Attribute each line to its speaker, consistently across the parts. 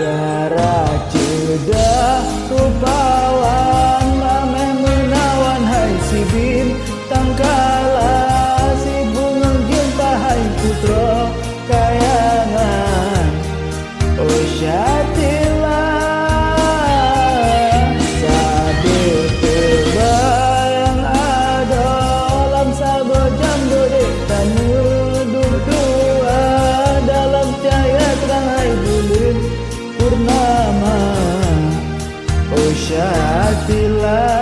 Speaker 1: Darah cedah rupawan mameh menawan hai si bintang kala si bunga jumpa hai putra kayangan oh syatilah sabe terbayang ada dalam sabar jam dodek tanu dua dalam cahaya terang hai bulan purnama oh syatilah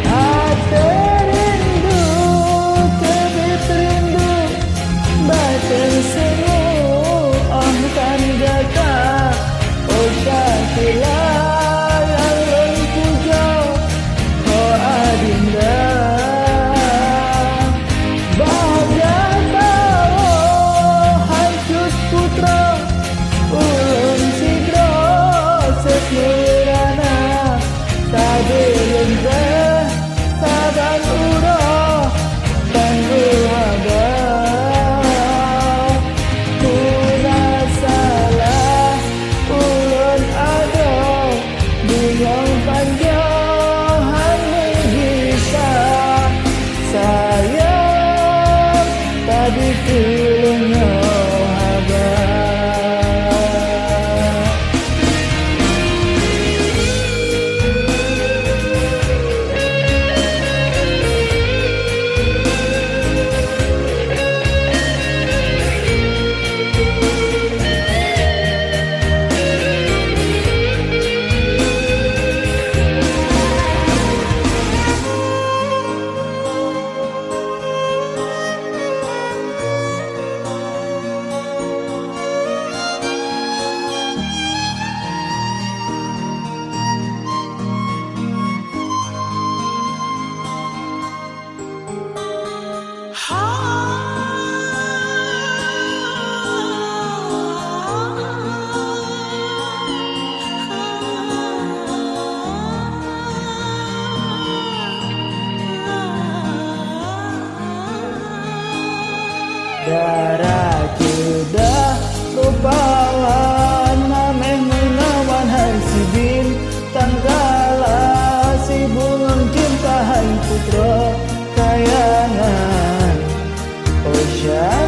Speaker 1: hati rindu kebit rindu batin semu oh kan gata oh syatilah yang lengkujo oh adinda bahagia tahu hancur putra ulun sidro sekirana tabirin teh saban uroh tangguh haga ku rasalah ulun ado bingung panjang bisa sayang tadi kulunyo haga. Darah cedah rupawan mameh menawan hai si bintang kala si bunga cinta hai putra kayangan oh syatilah